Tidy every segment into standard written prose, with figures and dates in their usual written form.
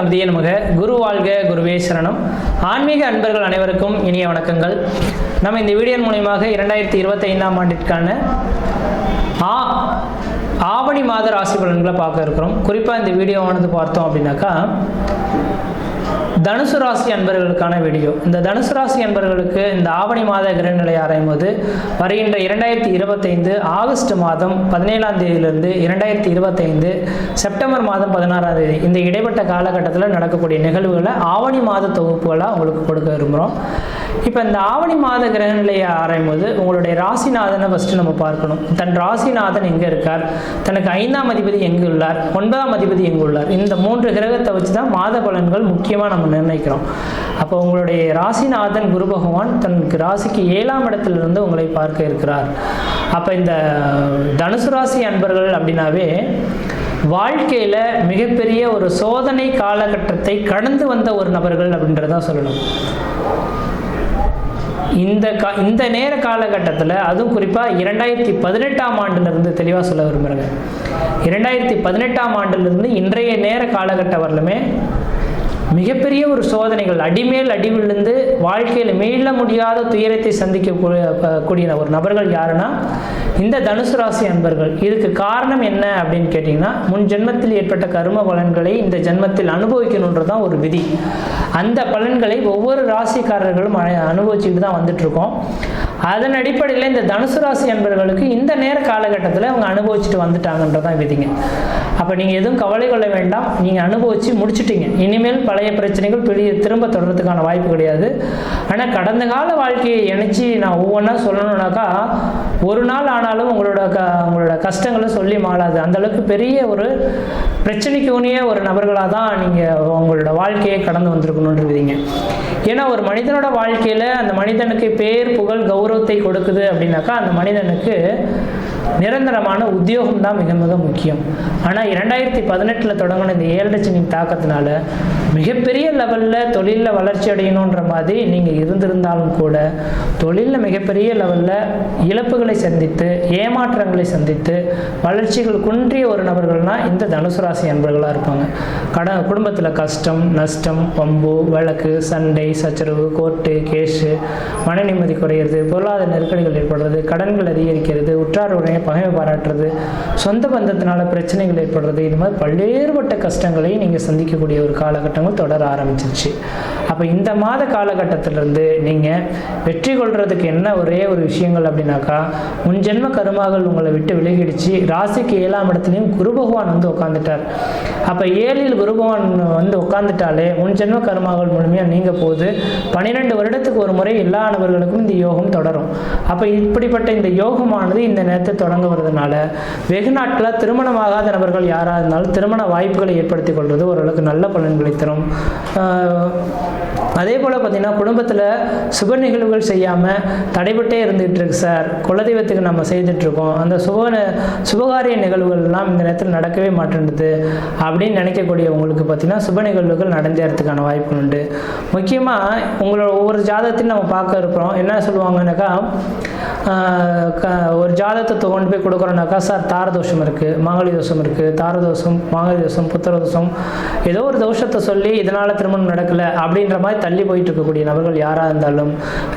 கணபதியே நமக. குரு வாழ்க, குருவே சரணம். ஆன்மீக அன்பர்கள் அனைவருக்கும் இனிய வணக்கங்கள். நம்ம இந்த வீடியோ மூலமாக 2025ஆம் ஆண்டிற்கான ஆவணி மாத ராசி பலன்களை பார்க்க இருக்கிறோம். குறிப்பாக இந்த வீடியோவானது பார்த்தோம் அப்படின்னாக்கா தனுசு ராசி அன்பர்களுக்கான வீடியோ. இந்த தனுசு ராசி அன்பர்களுக்கு இந்த ஆவணி மாத கிரகநிலை ஆராயும் போது வருகின்ற 2025 ஆகஸ்ட் மாதம் 17ஆம் தேதியிலிருந்து 2025 செப்டம்பர் மாதம் 16ஆம் தேதி இந்த இடைப்பட்ட காலகட்டத்தில் நடக்கக்கூடிய நிகழ்வுகளை ஆவணி மாத தொகுப்புகளாக உங்களுக்கு கொடுக்க விரும்புகிறோம். இப்போ இந்த ஆவணி மாத கிரகநிலையை ஆராயும் போது உங்களுடைய ராசிநாதனை ஃபஸ்ட்டு நம்ம பார்க்கணும். தன் ராசிநாதன் எங்கே இருக்கார், தனக்கு 5ஆம் அதிபதி எங்கு உள்ளார், 9ஆம் அதிபதி எங்கு உள்ளார், இந்த 3 கிரகத்தை வச்சு தான் மாத பலன்கள் முக்கியமாக நம்ம நிர்ணயிக்கிறோம். அப்போ உங்களுடைய ராசிநாதன் குரு பகவான் தனக்கு ராசிக்கு 7ஆம் இடத்திலிருந்து உங்களை பார்க்க இருக்கிறார். அப்போ இந்த தனுசு ராசி அன்பர்கள் அப்படின்னாவே வாழ்க்கையில் மிகப்பெரிய ஒரு சோதனை காலகட்டத்தை கடந்து வந்த ஒரு நபர்கள் அப்படின்றதான் சொல்லணும். இந்த நேர காலகட்டத்தில் அதுவும் குறிப்பாக 2018ஆம் ஆண்டிலிருந்து தெளிவாக சொல்ல விரும்புகிறேங்க. 2018ஆம் ஆண்டிலிருந்து இன்றைய நேர காலகட்டம் வரலுமே மிகப்பெரிய ஒரு சோதனைகள், அடிமேல் அடி விழுந்து வாழ்க்கையில் மீள முடியாத துயரத்தை சந்திக்கக்கூடிய ஒரு நபர்கள் யாருன்னா இந்த தனுசு ராசி அன்பர்கள். இதுக்கு காரணம் என்ன அப்படின்னு கேட்டிங்கன்னா, முன் ஜென்மத்தில் ஏற்பட்ட கர்ம பலன்களை இந்த ஜென்மத்தில் அனுபவிக்கணுன்றதான் ஒரு விதி. அந்த பலன்களை ஒவ்வொரு ராசிக்காரர்களும் அனுபவிச்சுட்டு தான் வந்துட்டு இருக்கோம். அதன் அடிப்படையில் இந்த தனுசு ராசி அன்பர்களுக்கு இந்த நேர காலகட்டத்தில் அவங்க அனுபவிச்சுட்டு வந்துட்டாங்கன்றதான் விதிங்க. அப்போ நீங்கள் எதுவும் கவலை கொள்ள வேண்டாம், நீங்கள் அனுபவிச்சு முடிச்சுட்டீங்க. இனிமேல் பழைய பிரச்சனைகள் திரும்ப தொடர்றதுக்கான வாய்ப்பு கிடையாது. ஆனால் கடந்த கால வாழ்க்கையை இணைச்சி நான் ஒவ்வொன்றா சொல்லணுன்னாக்கா ஒரு நாள் ஆனாலும் உங்களோட கஷ்டங்களை சொல்லி மாளாது. அந்தளவுக்கு பெரிய ஒரு பிரச்சனைக்கு உனிய ஒரு நபர்களாக தான் நீங்கள் உங்களோட வாழ்க்கையை கடந்து வந்திருக்கணுன்ற விதிங்க. ஏன்னா ஒரு மனிதனோட வாழ்க்கையில் அந்த மனிதனுக்கு பேர், புகழ், கௌரவத்தை கொடுக்குது அப்படின்னாக்கா அந்த மனிதனுக்கு நிரந்தரமான உத்தியோகம் தான் மிக மிக முக்கியம். ஆனால் 2018 தொடங்கின இந்த 7 சனி தாக்கத்தினால மிகப்பெரிய லெவலில் தொழிலில் வளர்ச்சி அடையணுன்ற மாதிரி நீங்கள் இருந்திருந்தாலும் கூட தொழிலில் மிகப்பெரிய லெவலில் இழப்புகளை சந்தித்து, ஏமாற்றங்களை சந்தித்து, வளர்ச்சிகள் குன்றிய ஒரு நபர்கள்னால் இந்த தனுசு ராசி அன்பர்களாக இருப்பாங்க. குடும்பத்தில் கஷ்டம், நஷ்டம், பம்பு, வழக்கு, சண்டை, சச்சரவு, கோர்ட்டு, கேஸு, மன நிம்மதி குறையிறது, பொருளாதார நெருக்கடிகள் ஏற்படுறது, கடன்கள் அதிகரிக்கிறது, உற்றாருடைய பகைமை பாராட்டுறது, சொந்த பந்தத்தினால பிரச்சனைகள் ஏற்படுறது, இது மாதிரி பல்வேறுபட்ட கஷ்டங்களை நீங்கள் சந்திக்கக்கூடிய ஒரு காலகட்டங்கள் தொடர ஆரம்பிச்சிருச்சு. அப்போ இந்த மாத காலகட்டத்திலிருந்து நீங்கள் வெற்றி கொள்றதுக்கு என்ன ஒரே ஒரு விஷயங்கள் அப்படின்னாக்கா, முன் ஜென்ம கருமாகள் உங்களை விட்டு விலகிடுச்சு. ராசிக்கு 7ஆம் இடத்துலையும் குரு பகவான் வந்து உட்காந்துட்டார். அப்போ 7இல் குரு பகவான் வந்து உட்காந்துட்டாலே முன் ஜென்ம கருமாகள் முழுமையாக நீங்கள் போகுது. 12 வருடத்துக்கு ஒரு முறை எல்லா நபர்களுக்கும் இந்த யோகம் தொடரும். அப்போ இப்படிப்பட்ட இந்த யோகமானது இந்த நேரத்தை தொடங்க வருதுனால வெகு நாட்களாக திருமணமாகாத நபர்கள் யாராக இருந்தாலும் திருமண வாய்ப்புகளை ஏற்படுத்தி கொள்வது ஓரளவுக்கு நல்ல பலன்களை தரும். அதே போல் பார்த்திங்கன்னா குடும்பத்தில் சுப நிகழ்வுகள் செய்யாமல் தடைபட்டே இருந்துகிட்டு இருக்கு சார், குலதெய்வத்துக்கு நம்ம செய்துட்ருக்கோம், அந்த சுபகாரிய நிகழ்வுகள்லாம் இந்த நேரத்தில் நடக்கவே மாட்டேன்டுது அப்படின்னு நினைக்கக்கூடிய உங்களுக்கு பார்த்திங்கன்னா சுப நிகழ்வுகள் நடந்தேறதுக்கான வாய்ப்பு உண்டு. முக்கியமாக உங்களோட ஒவ்வொரு ஜாதகத்தையும் நம்ம பார்க்க இருக்கிறோம். என்ன சொல்லுவாங்கன்னாக்கா, ஒரு ஜாதகத்தை கொண்டு போய் கொடுக்குறோன்னாக்கா, சார் தாரதோஷம் இருக்குது, மாங்கலி தோஷம் இருக்குது, தாரதோஷம், மாங்கலி தோஷம், புத்திரதோஷம், ஏதோ ஒரு தோஷத்தை சொல்லி இதனால் திருமணம் நடக்கலை அப்படின்ற மாதிரி தள்ளி போயிட்டு இருக்கக்கூடிய நபர்கள் யாராக இருந்தாலும்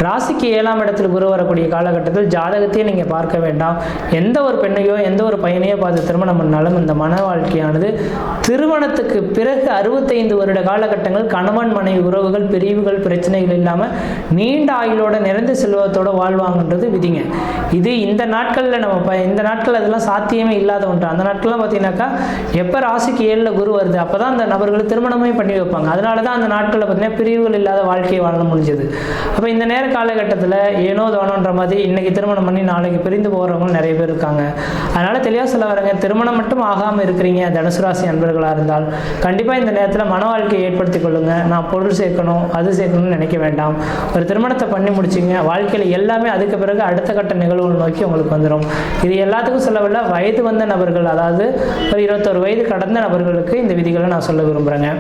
ராசிக்கு 7ஆம் இடத்தில் குரு வரக்கூடிய காலகட்டத்தில் ஜாதகத்தையே நீங்கள் பார்க்க வேண்டாம். எந்த ஒரு பெண்ணையோ எந்த ஒரு பையனையோ பார்த்து திருமணம் பண்ணாலும் இந்த மன வாழ்க்கையானது திருமணத்துக்கு பிறகு 65 வருட காலகட்டங்கள் கணவன் மனைவி உறவுகள், பிரிவுகள், பிரச்சனைகள் இல்லாமல் நீண்ட ஆயுளோட நிறைந்த செல்வத்தோட வாழ்வாங்கன்றது விதிங்க. இது இந்த நாட்களில் இந்த நாட்கள் அதெல்லாம் சாத்தியமே இல்லாத ஒன்று. அந்த நாட்கள்லாம் பார்த்தீங்கன்னாக்கா எப்போ ராசிக்கு 7ல் குரு வருது அப்போ தான் அந்த நபர்கள் திருமணமே பண்ணி வைப்பாங்க. அதனால தான் அந்த நாட்களில் பார்த்தீங்கன்னா பிரிவுகள் இல்லாத வாழ்க்கையை வாழ முடிஞ்சது. அப்போ இந்த நேர காலகட்டத்தில் ஏனோ தோணுன்ற மாதிரி இன்னைக்கு திருமணம் பண்ணி நாளைக்கு பிரிந்து போகிறவங்க நிறைய பேர் இருக்காங்க. அதனால் தெளிவாக சொல்ல வரேங்க, திருமணம் மட்டும் ஆகாமல் இருக்கிறீங்க தனுசு ராசி அன்பர்களாக இருந்தால் கண்டிப்பாக இந்த நேரத்தில் மன வாழ்க்கையை ஏற்படுத்தி கொள்ளுங்க. நான் பொருள் சேர்க்கணும், அது சேர்க்கணும்னு நினைக்க வேண்டாம். ஒரு திருமணத்தை பண்ணி முடிச்சிங்க, வாழ்க்கையில் எல்லாமே அதுக்கு பிறகு அடுத்த கட்ட நிகழ்வுகள் நோக்கி உங்களுக்கு வந்துடும். இது எல்லாத்துக்கும் சொல்லவில்லை, வயது வந்த நபர்கள், அதாவது ஒரு 21 வயது கடந்த நபர்களுக்கு இந்த விதிகளை நான் சொல்ல விரும்புகிறேங்க.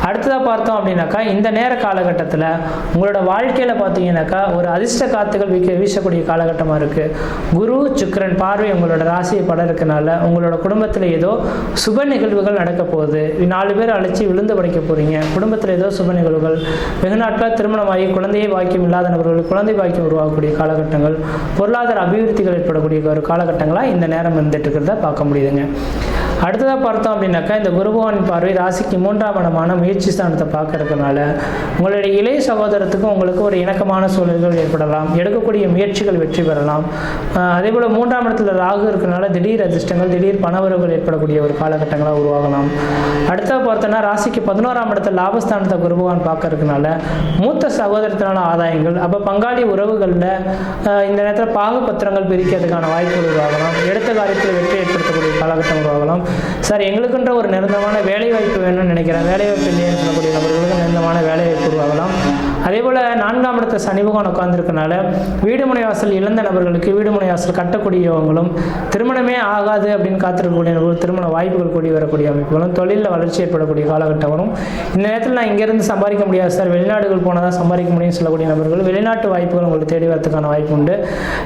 அடுத்ததாக பார்த்தோம் அப்படின்னாக்கா, இந்த நேர காலகட்டத்தில் உங்களோட வாழ்க்கையில் பார்த்தீங்கன்னாக்கா ஒரு அதிர்ஷ்ட காத்துகள் வீசக்கூடிய காலகட்டமாக இருக்குது. குரு சுக்கிரன் பார்வை உங்களோட ராசியை பட இருக்கனால உங்களோட குடும்பத்தில் ஏதோ சுப நிகழ்வுகள் நடக்க போகுது. 4 பேர் அழைச்சி விழுந்து படைக்க போகிறீங்க. குடும்பத்தில் ஏதோ சுப நிகழ்வுகள், வெகு நாட்களாக திருமணமாகி குழந்தையை பாக்கியம் இல்லாத நபர்களுக்கு குழந்தை பாக்கியம் உருவாகக்கூடிய காலகட்டங்கள், பொருளாதார அபிவிருத்திகள் ஏற்படக்கூடிய ஒரு காலகட்டங்களாக இந்த நேரம் வந்துட்டு இருக்கிறத பார்க்க முடியுதுங்க. அடுத்ததாக பார்த்தோம் அப்படின்னாக்கா, இந்த குருபகவான் பார்வை ராசிக்கு 3ஆம் இடமான முயற்சி ஸ்தானத்தை பார்க்கறதுனால உங்களுடைய இளைய சகோதரத்துக்கும் உங்களுக்கு ஒரு இணக்கமான சூழல்கள் ஏற்படலாம். எடுக்கக்கூடிய முயற்சிகள் வெற்றி பெறலாம். அதே போல் 3ஆம் இடத்துல ராகு இருக்கனால திடீர் அதிர்ஷ்டங்கள், திடீர் பணவரவுகள் ஏற்படக்கூடிய ஒரு காலகட்டங்களாக உருவாகலாம். அடுத்ததாக பார்த்தோன்னா ராசிக்கு 11ஆம் இடத்துல லாபஸ்தானத்தை குருபகவான் பார்க்கறதுனால மூத்த சகோதரத்தினால ஆதாயங்கள், அப்போ பங்காளி உறவுகளில் இந்த நேரத்தில் பாகுபத்திரங்கள் பிரிக்கிறதுக்கான வாய்ப்புகள் உருவாகலாம். எடுத்த காரியத்தில் வெற்றி ஏற்படுத்தக்கூடிய காலகட்டம் உருவாகலாம். சார், எங்களுக்குன்ற ஒரு நிரந்தரமான வேலை வாய்ப்பு வேணும்னு நினைக்கிறேன், வேலை வாய்ப்பு இல்லைன்னு சொல்லக்கூடிய நபர்களுக்கு நிரந்தரமான வேலை வாய்ப்பு உருவாகலாம். அதே போல் 4ஆம் இடத்துல சனி பகவான் உட்கார்ந்துருக்கனால வீடு முனை வாசல் இழந்த நபர்களுக்கு வீடு முனை வாசல் கட்டக்கூடியவங்களும், திருமணமே ஆகாது அப்படின்னு காத்திருக்கக்கூடிய நபர்கள் திருமண வாய்ப்புகள் கூடி வரக்கூடிய அமைப்புகளும், தொழிலில் வளர்ச்சி ஏற்படக்கூடிய காலகட்டம் வரும். இந்த நேரத்தில் நான் இங்கேருந்து சம்பாதிக்க முடியாது சார், வெளிநாடுகள் போனால் தான் சம்பாதிக்க முடியும்னு சொல்லக்கூடிய நபர்கள் வெளிநாட்டு வாய்ப்புகள் உங்களுக்கு தேடி வரதுக்கான வாய்ப்பு உண்டு.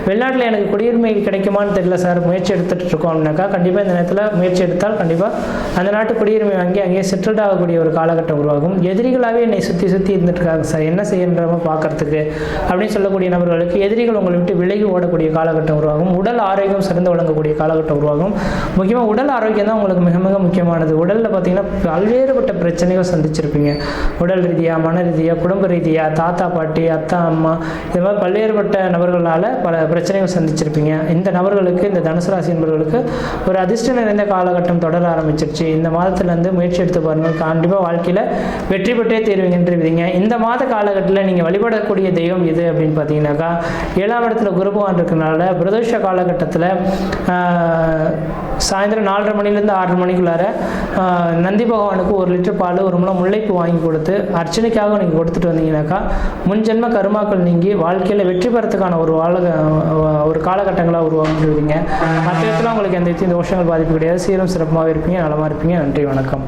வெளிநாட்டில் எனக்கு குடியுரிமை கிடைக்குமான்னு தெரியல சார், முயற்சி எடுத்துகிட்டு இருக்கோம் அப்படின்னாக்கா கண்டிப்பாக இந்த நேரத்தில் முயற்சி எடுத்தால் கண்டிப்பாக அந்த நாட்டு குடியுரிமை வாங்கி அங்கேயே செட்டில்ட் ஆகக்கூடிய ஒரு காலகட்டம் உருவாகும். எதிரிகளாகவே என்னை சுற்றி இருந்துட்டு இருக்காங்க சார், என்ன செய்யன்றமோ பார்க்கறதுக்கு அப்படின்னு சொல்லக்கூடிய நபர்களுக்கு எதிரிகள் உங்களை விட்டு விலகி ஓடக்கூடிய காலகட்டம் உருவாகும். உடல் ஆரோக்கியம் சிறந்து வழங்கக்கூடிய காலகட்டம் உருவாகும். முக்கியமாக உடல் ஆரோக்கியம் தான் உங்களுக்கு மிக மிக முக்கியமானது. உடலில் பார்த்தீங்கன்னா பல்வேறுபட்ட பிரச்சனைகள் சந்திச்சிருப்பீங்க. உடல் ரீதியாக, மன ரீதியாக, குடும்ப ரீதியாக, தாத்தா பாட்டி, அத்தா அம்மா, இது மாதிரி பல்வேறுபட்ட நபர்களால் பல பிரச்சனைகள் சந்திச்சிருப்பீங்க. இந்த நபர்களுக்கு, இந்த தனுசு ராசி நபர்களுக்கு ஒரு அதிர்ஷ்டம் நிறைந்த காலகட்டம் தொடர ஆரம்பிச்சிருச்சு. இந்த மாதத்துலேருந்து முயற்சி எடுத்து பாருங்கள், கண்டிப்பாக வாழ்க்கையில் வெற்றி பெற்றே தீர்வீங்கன்றீங்க. இந்த மாத காலகட்டத்தில் நீங்கள் வழிபடக்கூடிய தெய்வம் எது அப்படின்னு பார்த்தீங்கன்னாக்கா, 7ஆம் இடத்துல குரு பகவான் இருக்கிறனால பிரதோஷ காலகட்டத்தில் சாயந்தரம் 4:30 மணிலேருந்து 6:30 மணிக்குள்ளார நந்தி பகவானுக்கு 1 லிட்டர் பால், 1 முழம் முல்லைப்பூ வாங்கி கொடுத்து அர்ச்சனைக்காக நீங்கள் கொடுத்துட்டு வந்தீங்கன்னாக்கா முன்ஜென்ம கருமாக்கள் நீங்கி வாழ்க்கையில் வெற்றி பெறத்துக்கான ஒரு காலகட்டங்களாக உருவாக்கிடுவீங்க. மற்ற இடத்துல உங்களுக்கு எந்த தோஷங்கள் பாதிப்பு கிடையாது. சீரும் சிறப்பாக இருப்பீங்க, நலமாக இருப்பீங்க. நன்றி, வணக்கம்.